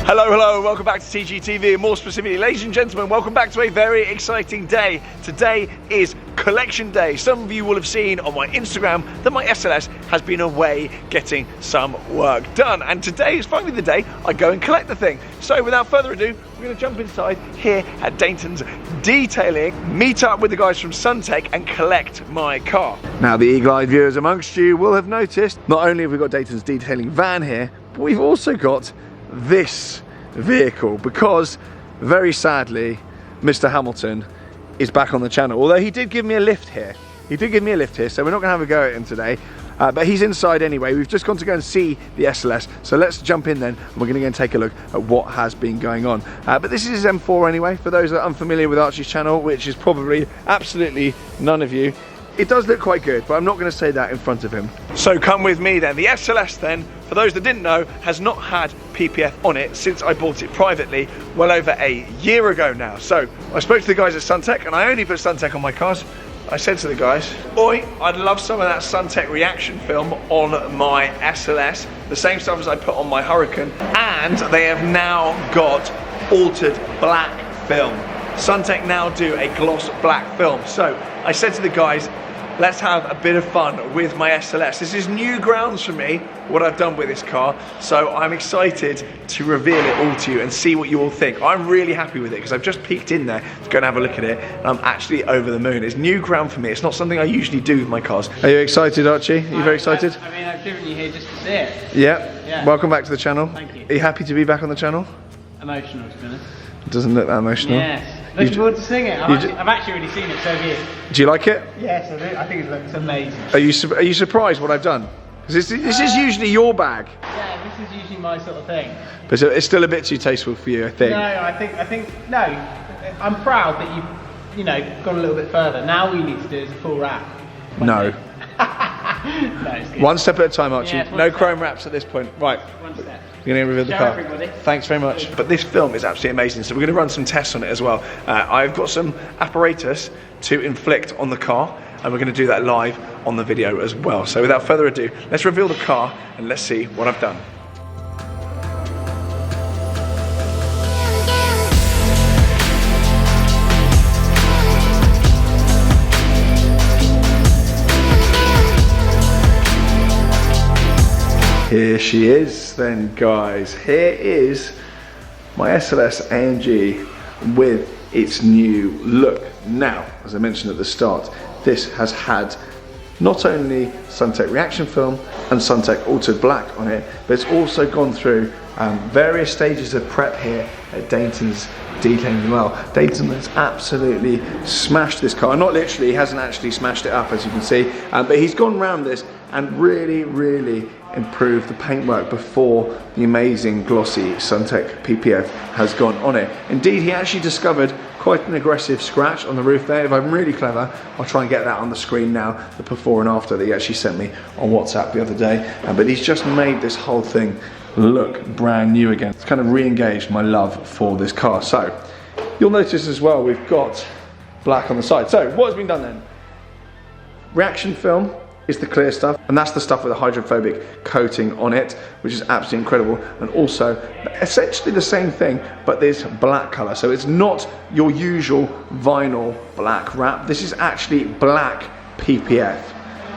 Hello, hello, welcome back to TGTV, and more specifically, ladies and gentlemen, welcome back to a very exciting day. Today is collection day. Some of you will have seen on my Instagram that my SLS has been away getting some work done, and today is finally the day I go and collect the thing. So without further ado, we're going to jump inside here at Dayton's Detailing, meet up with the guys from Suntek and collect my car. Now the eagle-eyed viewers amongst you will have noticed, not only have we got Dayton's Detailing van here, but we've also got this vehicle, because very sadly Mr. Hamilton is back on the channel, although he did give me a lift here. So we're not gonna have a go at him today, but he's inside anyway. We've just gone to go and see the SLS, so let's jump in then and we're gonna go and take a look at what has been going on. But this is his M4 anyway, for those that are unfamiliar with Archie's channel, which is probably absolutely none of you. It does look quite good, but I'm not going to say that in front of him. So come with me then. The SLS then, for those that didn't know, has not had PPF on it since I bought it privately well over a year ago now. So I spoke to the guys at Suntek, and I only put Suntek on my cars. I said to the guys, "Oi, I'd love some of that Suntek reaction film on my SLS, the same stuff as I put on my Hurricane," and they have now got altered black film. Suntek now do a gloss black film. So I said to the guys, let's have a bit of fun with my SLS. This is new grounds for me, what I've done with this car, so I'm excited to reveal it all to you and see what you all think. I'm really happy with it because I've just peeked in there to go and have a look at it, and I'm actually over the moon. It's new ground for me. It's not something I usually do with my cars. Are you excited, Archie? Are you very excited? I mean, I've driven you here just to see it. Yeah. Welcome back to the channel. Thank you. Are you happy to be back on the channel? Emotional, to be honest. It doesn't look that emotional. Yes. Looking forward to seeing it. I've actually already seen it, so have you. Do you like it? Yes, I do. I think it looks amazing. Are you surprised what I've done? Because this is usually your bag. Yeah, this is usually my sort of thing. But it's still a bit too tasteful for you, I think. No, I think no. I'm proud that you've, gone a little bit further. Now all you need to do is a full wrap. No. No, it's good. One step at a time, Archie. Yeah, no chrome wraps at this point. Right. One step. You're going to reveal the Show car. everybody. Thanks very much. But this film is absolutely amazing, so we're going to run some tests on it as well. I've got some apparatus to inflict on the car, and we're going to do that live on the video as well. So without further ado, let's reveal the car and let's see what I've done. Here she is then, guys. Here is my SLS AMG with its new look. Now, as I mentioned at the start, this has had not only Suntek reaction film and Suntek altered black on it, but it's also gone through various stages of prep here at Dayton's Detailing as well. Dayton has absolutely smashed this car. Not literally, he hasn't actually smashed it up, as you can see, but he's gone round this and really improved the paintwork before the amazing glossy Suntek PPF has gone on it. Indeed, he actually discovered quite an aggressive scratch on the roof there. If I'm really clever, I'll try and get that on the screen now, the before and after that he actually sent me on WhatsApp the other day. But he's just made this whole thing look brand new again. It's kind of re-engaged my love for this car. So you'll notice as well, we've got black on the side. So what has been done then? Reaction film is the clear stuff, and that's the stuff with a hydrophobic coating on it, which is absolutely incredible. And also essentially the same thing, but this black color. So it's not your usual vinyl black wrap. This is actually black PPF.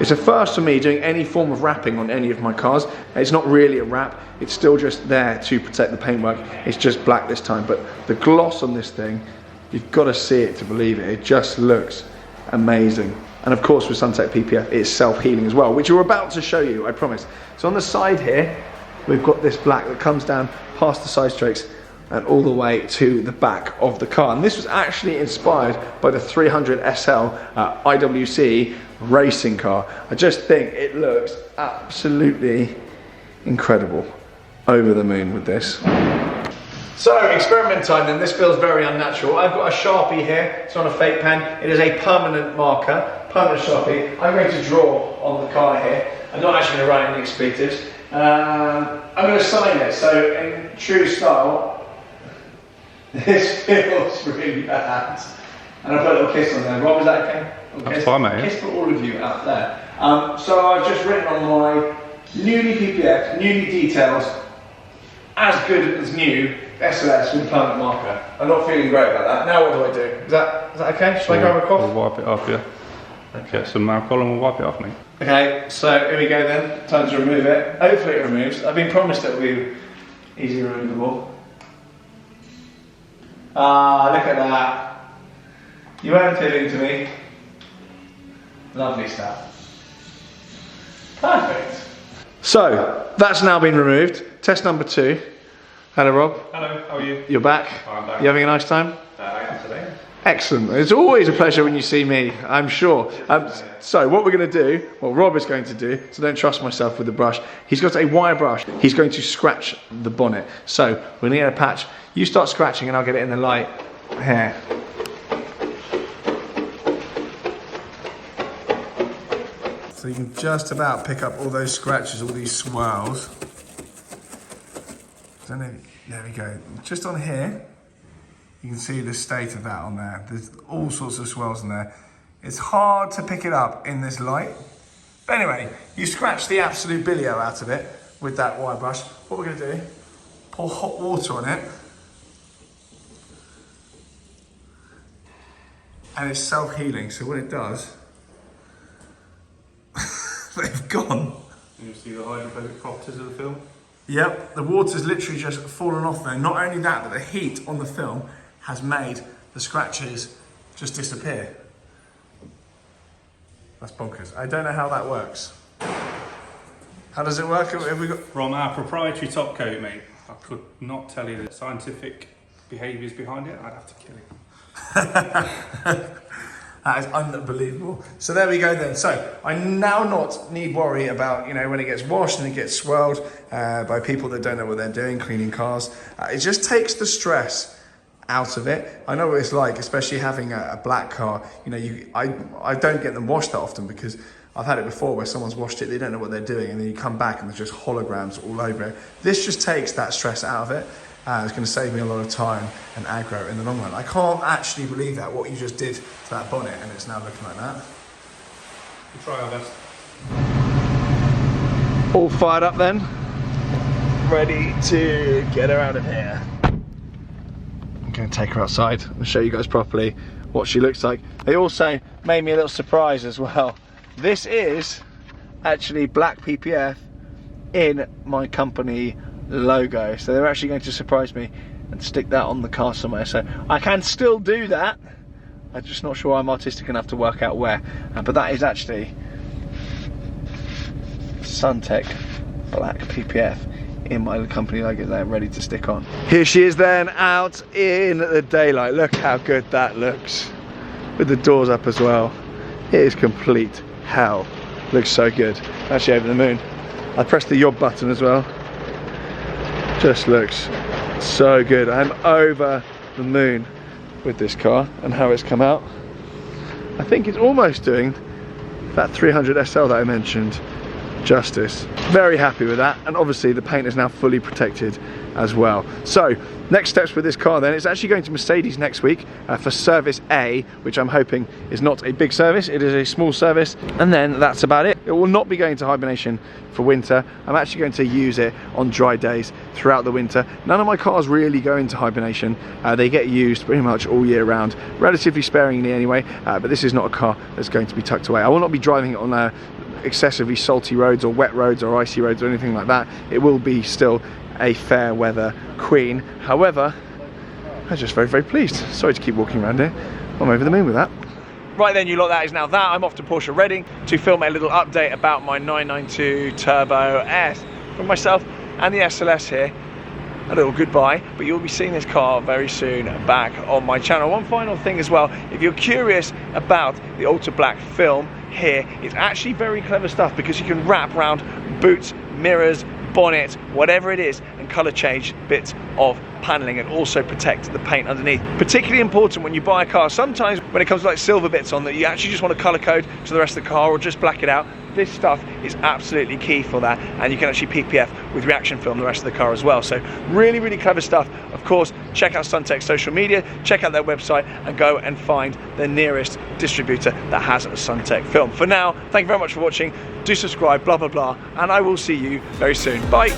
It's a first for me doing any form of wrapping on any of my cars. It's not really a wrap, it's still just there to protect the paintwork. It's just black this time, but the gloss on this thing, you've got to see it to believe it. It just looks amazing. And of course with Suntek PPF, it's self-healing as well, which we're about to show you, I promise. So on the side here, we've got this black that comes down past the side strokes and all the way to the back of the car. And this was actually inspired by the 300 SL IWC racing car. I just think it looks absolutely incredible. Over the moon with this. So, experiment time then. This feels very unnatural. I've got a Sharpie here. It's on a fake pen. It is a permanent marker, permanent Sharpie. I'm going to draw on the car here. I'm not actually going to write any expletives. I'm going to sign it. So, in true style, this feels really bad. And I put a little kiss on there. Rob, was that okay? That's fine, mate. Kiss for all of you out there. So I've just written on my newly PPF, newly details, as good as new SLS with permanent marker. I'm not feeling great about that. Now what do? Is that okay? Should I grab a cough? We'll wipe it off, yeah. Get some alcohol and we'll wipe it off, mate. Okay, so here we go then. Time to remove it. Hopefully it removes. I've been promised it will be easy removable. Ah, look at that. You weren't fibbing to me. Lovely stuff. Perfect. So, that's now been removed. Test number 2. Hello, Rob. Hello, how are you? You're back. I'm back. You having a nice time? I am today. Excellent. It's always a pleasure when you see me, I'm sure. So what we're going to do, what Rob is going to do, so don't trust myself with the brush, he's got a wire brush. He's going to scratch the bonnet. So we're going to get a patch. You start scratching and I'll get it in the light here. So you can just about pick up all those scratches, all these swirls. Don't know, there we go. Just on here, you can see the state of that on there. There's all sorts of swirls in there. It's hard to pick it up in this light. But anyway, you scratch the absolute billio out of it with that wire brush. What we're gonna do, pour hot water on it. And it's self-healing, so what it does, they've gone. You see the hydrophobic properties of the film? Yep, the water's literally just fallen off there. Not only that, but the heat on the film has made the scratches just disappear. That's bonkers. I don't know how that works. How does it work? Have we got... From our proprietary top coat, mate, I could not tell you the scientific behaviours behind it. I'd have to kill him. That is unbelievable. So there we go then. So I now not need worry about, you know, when it gets washed and it gets swirled by people that don't know what they're doing, cleaning cars. It just takes the stress out of it. I know what it's like, especially having a black car. You know, I don't get them washed that often because I've had it before where someone's washed it, they don't know what they're doing, and then you come back and there's just holograms all over it. This just takes that stress out of it. It's going to save me a lot of time and aggro in the long run. I can't actually believe that, what you just did to that bonnet, and it's now looking like that. We'll try our best. All fired up then. Ready to get her out of here. I'm going to take her outside and show you guys properly what she looks like. They also made me a little surprise as well. This is actually black PPF in my company logo, so they're actually going to surprise me and stick that on the car somewhere. So I can still do that, I'm just not sure I'm artistic enough to work out where, but that is actually Suntek black PPF in my company logo there, ready to stick on. Here she is then, out in the daylight. Look how good that looks, with the doors up as well. It is complete hell. Looks so good. Actually over the moon. I pressed the yob button as well. Just looks so good. I'm over the moon with this car and how it's come out. I think it's almost doing that 300 SL that I mentioned justice. Very happy with that, and obviously the paint is now fully protected as well. So next steps with this car then, it's actually going to Mercedes next week for service A, which I'm hoping is not a big service, it is a small service, and then that's about it. It will not be going to hibernation for winter. I'm actually going to use it on dry days throughout the winter. None of my cars really go into hibernation. They get used pretty much all year round, relatively sparingly anyway, but this is not a car that's going to be tucked away. I will not be driving it on excessively salty roads or wet roads or icy roads or anything like that. It will be still a fair weather queen. However, I'm just very, very pleased. Sorry to keep walking around here. I'm over the moon with that. Right then, you lot, that is now that. I'm off to Porsche Reading to film a little update about my 992 Turbo S from myself and the SLS here. A little goodbye, but you'll be seeing this car very soon back on my channel. One final thing as well, if you're curious about the Ultra Black film here, it's actually very clever stuff because you can wrap around boots, mirrors, bonnet, whatever it is, and colour change bits of paneling and also protect the paint underneath. Particularly important when you buy a car. Sometimes when it comes to like silver bits on that, you actually just want to colour code to the rest of the car or just black it out. This stuff is absolutely key for that, and you can actually PPF with reaction film the rest of the car as well. So really, really clever stuff. Of course, check out Suntek's social media, check out their website, and go and find the nearest distributor that has a Suntek film. For now, thank you very much for watching. Do subscribe, blah, blah, blah, and I will see you very soon. Bye.